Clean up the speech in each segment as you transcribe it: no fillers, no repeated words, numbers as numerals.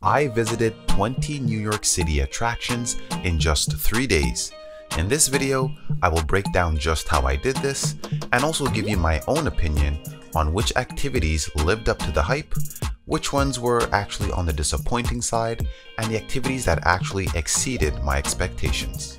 I visited 20 New York City attractions in just 3 days. In this video, I will break down just how I did this and also give you my own opinion on which activities lived up to the hype, which ones were actually on the disappointing side, and the activities that actually exceeded my expectations.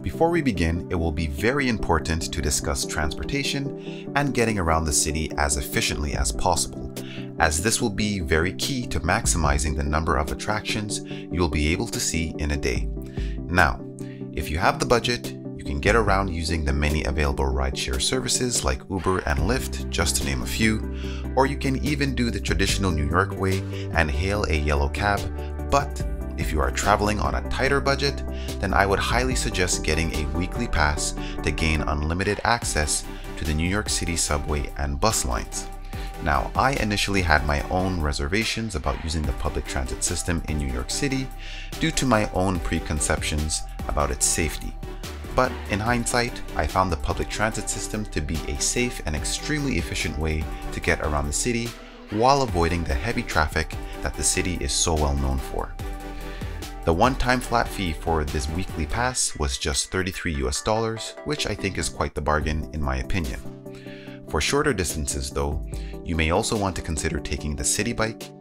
Before we begin, it will be very important to discuss transportation and getting around the city as efficiently as possible, as this will be very key to maximizing the number of attractions you will be able to see in a day. Now, if you have the budget, you can get around using the many available rideshare services like Uber and Lyft, just to name a few, or you can even do the traditional New York way and hail a yellow cab. But if you are traveling on a tighter budget, then I would highly suggest getting a weekly pass to gain unlimited access to the New York City subway and bus lines. Now, I initially had my own reservations about using the public transit system in New York City due to my own preconceptions about its safety. But in hindsight, I found the public transit system to be a safe and extremely efficient way to get around the city while avoiding the heavy traffic that the city is so well known for. The one-time flat fee for this weekly pass was just $33 US, which I think is quite the bargain in my opinion. For shorter distances though, you may also want to consider taking the city bike.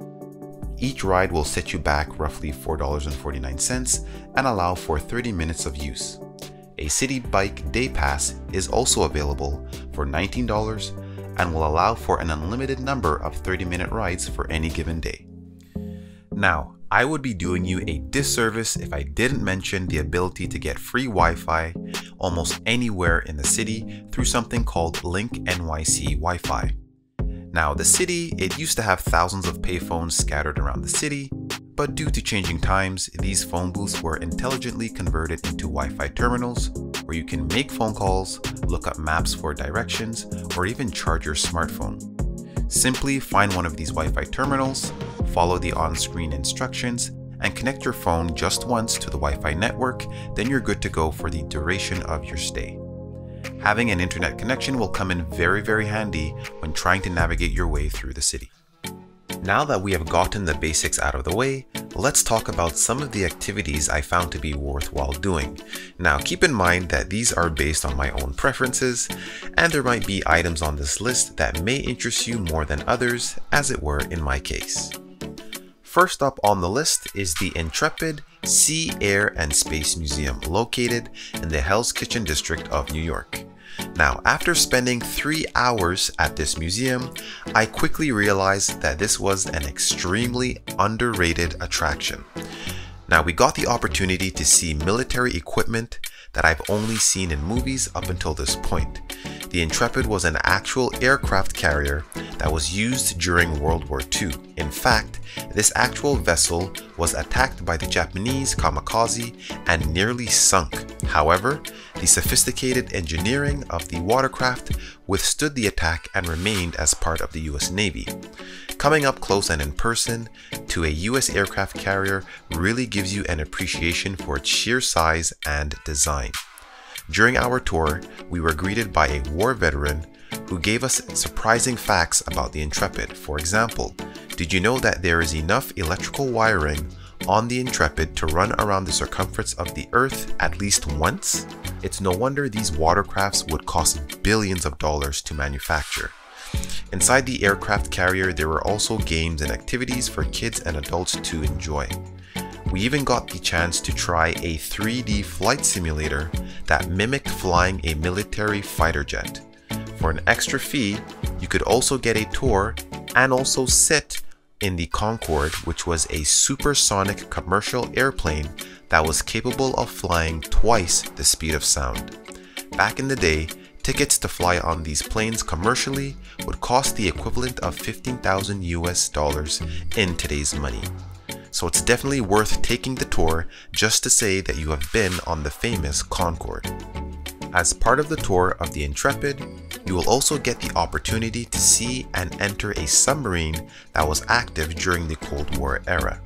Each ride will set you back roughly $4.49 and allow for 30 minutes of use. A city bike day pass is also available for $19 and will allow for an unlimited number of 30-minute rides for any given day. Now, I would be doing you a disservice if I didn't mention the ability to get free Wi-Fi almost anywhere in the city through something called LIC NYC Wi-Fi. Now, the city, it used to have thousands of payphones scattered around the city, but due to changing times, these phone booths were intelligently converted into Wi-Fi terminals where you can make phone calls, look up maps for directions, or even charge your smartphone. Simply find one of these Wi-Fi terminals, follow the on-screen instructions, and connect your phone just once to the Wi-Fi network, then you're good to go for the duration of your stay. Having an internet connection will come in very handy when trying to navigate your way through the city. Now that we have gotten the basics out of the way, let's talk about some of the activities I found to be worthwhile doing. Now, keep in mind that these are based on my own preferences, and there might be items on this list that may interest you more than others, as it were in my case. First up on the list is the Intrepid Sea, Air, and Space Museum, located in the Hell's Kitchen district of New York. Now, after spending 3 hours at this museum, I quickly realized that this was an extremely underrated attraction. Now, we got the opportunity to see military equipment that I've only seen in movies up until this point. The Intrepid was an actual aircraft carrier that was used during World War II. In fact, this actual vessel was attacked by the Japanese kamikaze and nearly sunk. However, the sophisticated engineering of the watercraft withstood the attack and remained as part of the US Navy. Coming up close and in person to a US aircraft carrier really gives you an appreciation for its sheer size and design. During our tour, we were greeted by a war veteran who gave us surprising facts about the Intrepid. For example, did you know that there is enough electrical wiring on the Intrepid to run around the circumference of the Earth at least once? It's no wonder these watercrafts would cost billions of dollars to manufacture. Inside the aircraft carrier, there were also games and activities for kids and adults to enjoy. We even got the chance to try a 3D flight simulator that mimicked flying a military fighter jet. For an extra fee, you could also get a tour and also sit in the Concorde, which was a supersonic commercial airplane that was capable of flying twice the speed of sound. Back in the day, tickets to fly on these planes commercially would cost the equivalent of $15,000 US in today's money. So it's definitely worth taking the tour just to say that you have been on the famous Concorde. As part of the tour of the Intrepid, you will also get the opportunity to see and enter a submarine that was active during the Cold War era.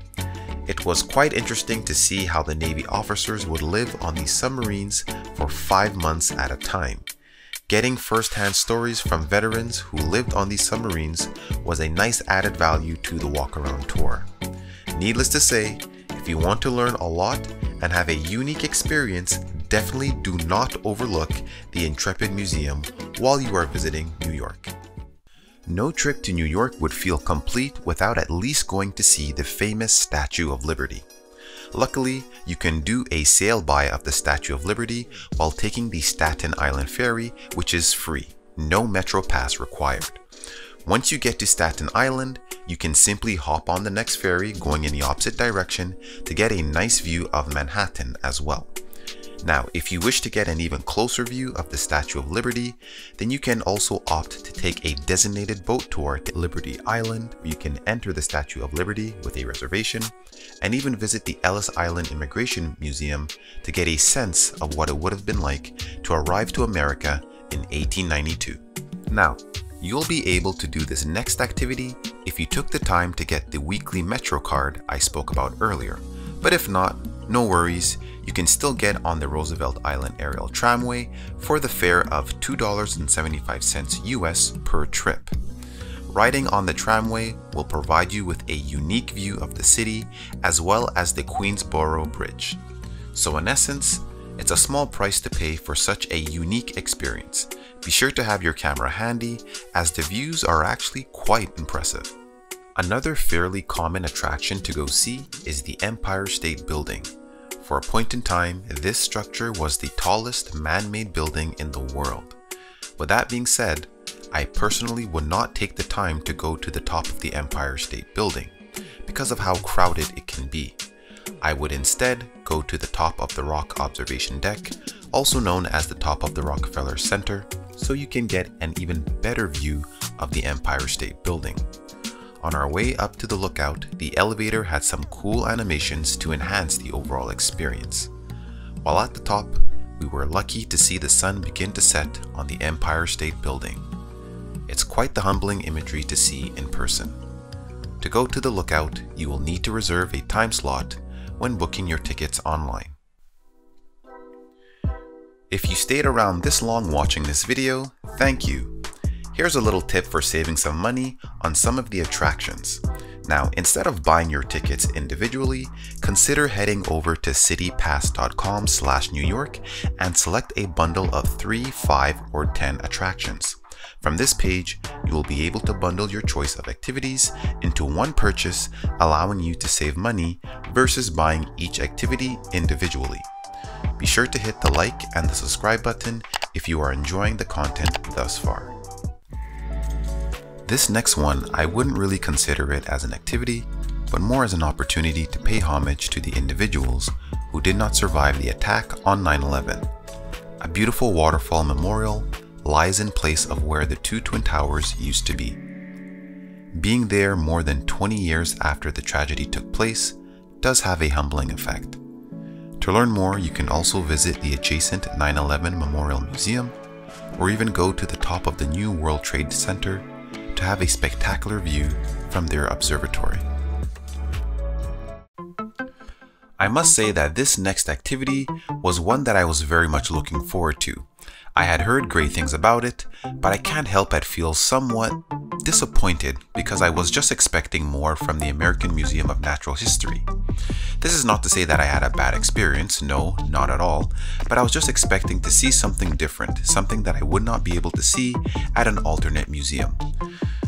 It was quite interesting to see how the Navy officers would live on these submarines for 5 months at a time. Getting first-hand stories from veterans who lived on these submarines was a nice added value to the walk-around tour. Needless to say, if you want to learn a lot and have a unique experience, definitely do not overlook the Intrepid Museum while you are visiting New York. No trip to New York would feel complete without at least going to see the famous Statue of Liberty. Luckily, you can do a sail-by of the Statue of Liberty while taking the Staten Island Ferry, which is free, no metro pass required. Once you get to Staten Island, you can simply hop on the next ferry going in the opposite direction to get a nice view of Manhattan as well. Now, if you wish to get an even closer view of the Statue of Liberty, then you can also opt to take a designated boat tour to Liberty Island, where you can enter the Statue of Liberty with a reservation, and even visit the Ellis Island Immigration Museum to get a sense of what it would have been like to arrive to America in 1892. Now, you'll be able to do this next activity if you took the time to get the weekly Metro card I spoke about earlier, but if not, no worries. You can still get on the Roosevelt Island Aerial Tramway for the fare of $2.75 US per trip. Riding on the tramway will provide you with a unique view of the city as well as the Queensboro Bridge. So in essence, it's a small price to pay for such a unique experience. Be sure to have your camera handy as the views are actually quite impressive. Another fairly common attraction to go see is the Empire State Building. For a point in time, this structure was the tallest man-made building in the world. With that being said, I personally would not take the time to go to the top of the Empire State Building because of how crowded it can be. I would instead go to the top of the Rock Observation Deck, also known as the top of the Rockefeller Center, so you can get an even better view of the Empire State Building. On our way up to the lookout, the elevator had some cool animations to enhance the overall experience. While at the top, we were lucky to see the sun begin to set on the Empire State Building. It's quite the humbling imagery to see in person. To go to the lookout, you will need to reserve a time slot when booking your tickets online. If you stayed around this long watching this video, thank you. Here's a little tip for saving some money on some of the attractions. Now, instead of buying your tickets individually, consider heading over to citypass.com/New York and select a bundle of 3, 5, or 10 attractions. From this page, you will be able to bundle your choice of activities into one purchase, allowing you to save money versus buying each activity individually. Be sure to hit the like and the subscribe button if you are enjoying the content thus far. This next one, I wouldn't really consider it as an activity, but more as an opportunity to pay homage to the individuals who did not survive the attack on 9/11. A beautiful waterfall memorial lies in place of where the two Twin Towers used to be. Being there more than 20 years after the tragedy took place does have a humbling effect. To learn more, you can also visit the adjacent 9/11 Memorial Museum, or even go to the top of the new World Trade Center to have a spectacular view from their observatory. I must say that this next activity was one that I was very much looking forward to. I had heard great things about it, but I can't help but feel somewhat disappointed because I was just expecting more from the American Museum of Natural History. This is not to say that I had a bad experience, no, not at all, but I was just expecting to see something different, something that I would not be able to see at an alternate museum.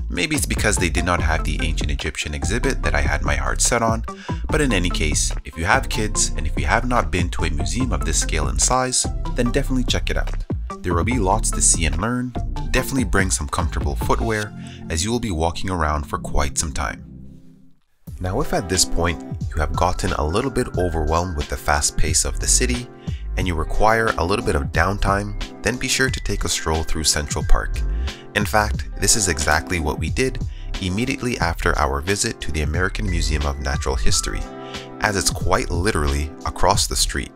Maybe it's because they did not have the ancient Egyptian exhibit that I had my heart set on, but in any case, if you have kids and if you have not been to a museum of this scale and size, then definitely check it out. There will be lots to see and learn. Definitely bring some comfortable footwear as you will be walking around for quite some time. Now, if at this point you have gotten a little bit overwhelmed with the fast pace of the city and you require a little bit of downtime, then be sure to take a stroll through Central Park. In fact, this is exactly what we did immediately after our visit to the American Museum of Natural History, as it's quite literally across the street.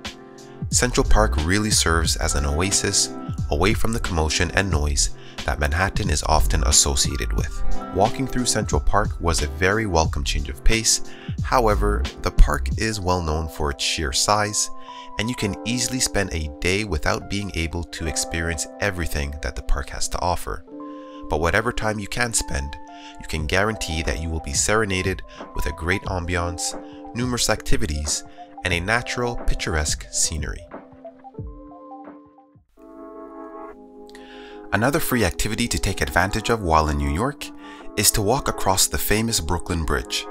Central Park really serves as an oasis away from the commotion and noise that Manhattan is often associated with. Walking through Central Park was a very welcome change of pace. However, the park is well known for its sheer size, and you can easily spend a day without being able to experience everything that the park has to offer. but whatever time you can spend, you can guarantee that you will be serenaded with a great ambiance, numerous activities, and a natural, picturesque scenery. Another free activity to take advantage of while in New York is to walk across the famous Brooklyn Bridge.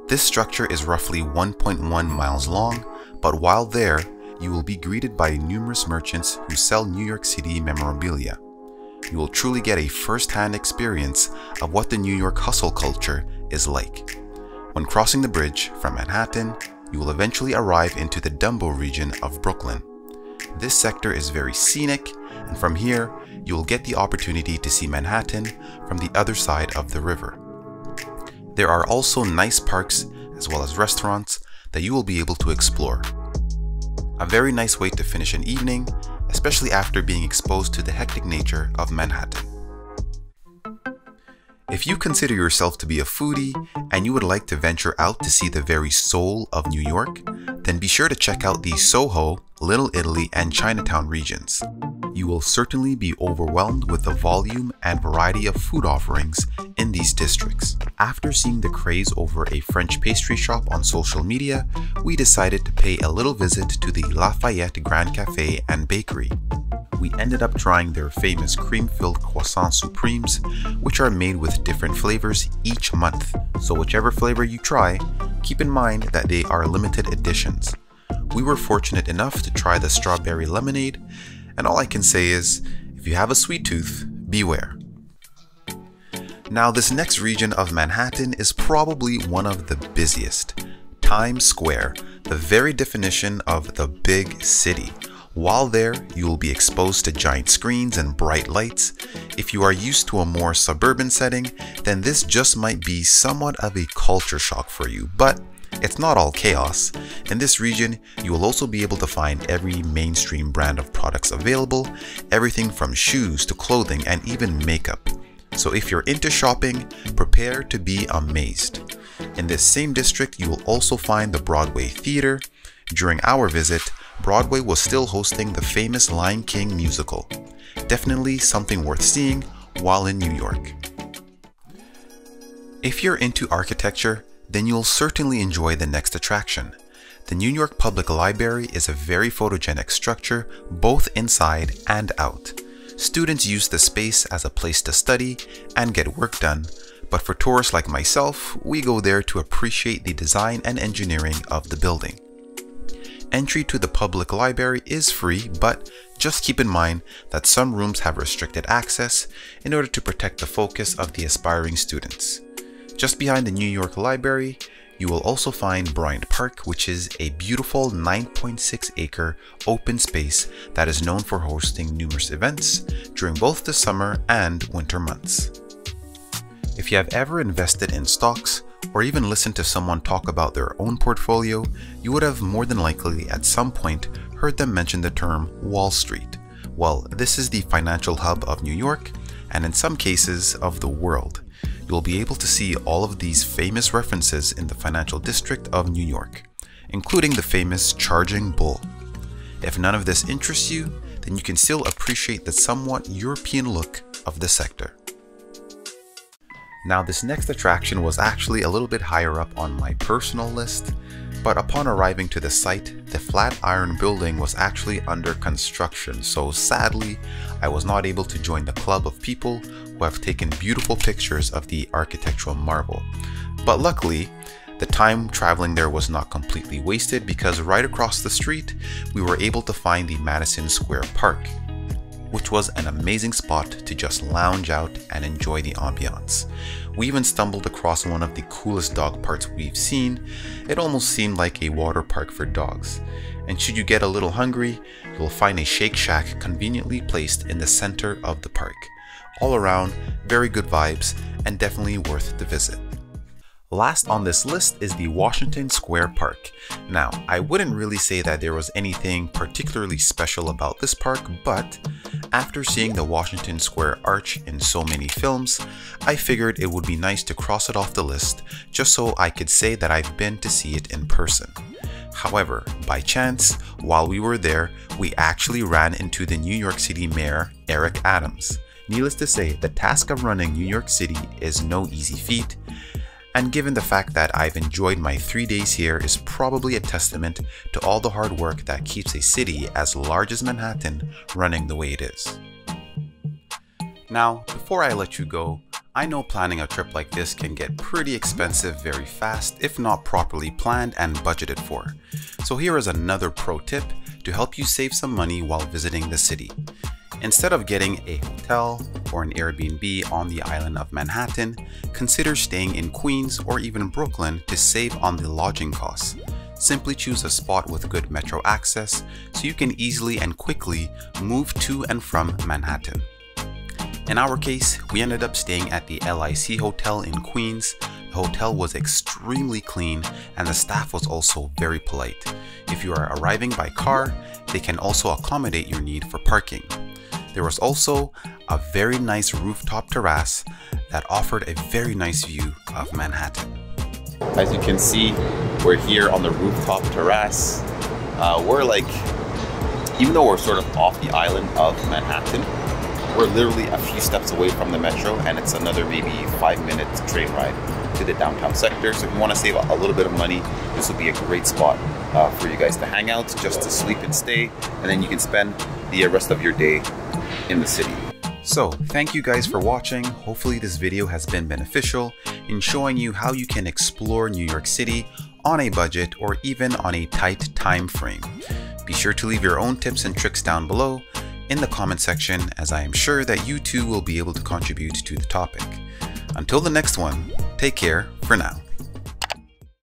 This structure is roughly 1.1 miles long, but while there, you will be greeted by numerous merchants who sell New York City memorabilia. You will truly get a first-hand experience of what the New York hustle culture is like. When crossing the bridge from Manhattan, you will eventually arrive into the DUMBO region of Brooklyn. This sector is very scenic, and from here, you will get the opportunity to see Manhattan from the other side of the river. There are also nice parks as well as restaurants that you will be able to explore. A very nice way to finish an evening, especially after being exposed to the hectic nature of Manhattan. If you consider yourself to be a foodie and you would like to venture out to see the very soul of New York, then be sure to check out the SOHO, Little Italy, and Chinatown regions. You will certainly be overwhelmed with the volume and variety of food offerings in these districts. After seeing the craze over a French pastry shop on social media, we decided to pay a little visit to the Lafayette Grand Cafe and Bakery. We ended up trying their famous cream-filled croissant supremes, which are made with different flavors each month. So whichever flavor you try, keep in mind that they are limited editions. We were fortunate enough to try the strawberry lemonade, and all I can say is, if you have a sweet tooth, beware. Now, this next region of Manhattan is probably one of the busiest. Times Square, the very definition of the big city. While there, you will be exposed to giant screens and bright lights. If you are used to a more suburban setting, then this just might be somewhat of a culture shock for you, but it's not all chaos. In this region, you will also be able to find every mainstream brand of products available, everything from shoes to clothing and even makeup. So if you're into shopping, prepare to be amazed. In this same district, you will also find the Broadway Theatre. During our visit, Broadway was still hosting the famous Lion King musical. Definitely something worth seeing while in New York. If you're into architecture, then you'll certainly enjoy the next attraction. The New York Public Library is a very photogenic structure, both inside and out. Students use the space as a place to study and get work done, but for tourists like myself, we go there to appreciate the design and engineering of the building. Entry to the public library is free, but just keep in mind that some rooms have restricted access in order to protect the focus of the aspiring students. Just behind the New York Library, you will also find Bryant Park, which is a beautiful 9.6-acre open space that is known for hosting numerous events during both the summer and winter months. If you have ever invested in stocks, or even listened to someone talk about their own portfolio, you would have more than likely at some point heard them mention the term Wall Street. Well, this is the financial hub of New York, and in some cases of the world. You'll be able to see all of these famous references in the financial district of New York, including the famous Charging Bull. If none of this interests you, then you can still appreciate the somewhat European look of the sector. Now, this next attraction was actually a little bit higher up on my personal list, but upon arriving to the site, the Flatiron Building was actually under construction, so sadly, I was not able to join the club of people who have taken beautiful pictures of the architectural marvel. But luckily, the time traveling there was not completely wasted, because right across the street, we were able to find the Madison Square Park, which was an amazing spot to just lounge out and enjoy the ambiance. We even stumbled across one of the coolest dog parks we've seen. It almost seemed like a water park for dogs. And should you get a little hungry, you'll find a Shake Shack conveniently placed in the center of the park. All around, very good vibes and definitely worth the visit. Last on this list is the Washington Square Park. Now, I wouldn't really say that there was anything particularly special about this park, but after seeing the Washington Square Arch in so many films, I figured it would be nice to cross it off the list just so I could say that I've been to see it in person. However, by chance, while we were there, we actually ran into the New York City Mayor, Eric Adams. Needless to say, the task of running New York City is no easy feat, and given the fact that I've enjoyed my 3 days here is probably a testament to all the hard work that keeps a city as large as Manhattan running the way it is. Now, before I let you go, I know planning a trip like this can get pretty expensive very fast if not properly planned and budgeted for. So here is another pro tip to help you save some money while visiting the city. Instead of getting a hotel or an Airbnb on the island of Manhattan, consider staying in Queens or even Brooklyn to save on the lodging costs. Simply choose a spot with good metro access so you can easily and quickly move to and from Manhattan. In our case, we ended up staying at the LIC Hotel in Queens. The hotel was extremely clean and the staff was also very polite. If you are arriving by car, they can also accommodate your need for parking. There was also a very nice rooftop terrace that offered a very nice view of Manhattan. As you can see, we're here on the rooftop terrace. Even though we're sort of off the island of Manhattan, we're literally a few steps away from the metro, and it's another maybe 5-minute train ride to the downtown sector. So if you want to save a little bit of money, this will be a great spot for you guys to hang out, just to sleep and stay, and then you can spend the rest of your day in the city. So thank you guys for watching. Hopefully this video has been beneficial in showing you how you can explore New York City on a budget or even on a tight time frame. Be sure to leave your own tips and tricks down below in the comment section, as I am sure that you too will be able to contribute to the topic. Until the next one, take care for now.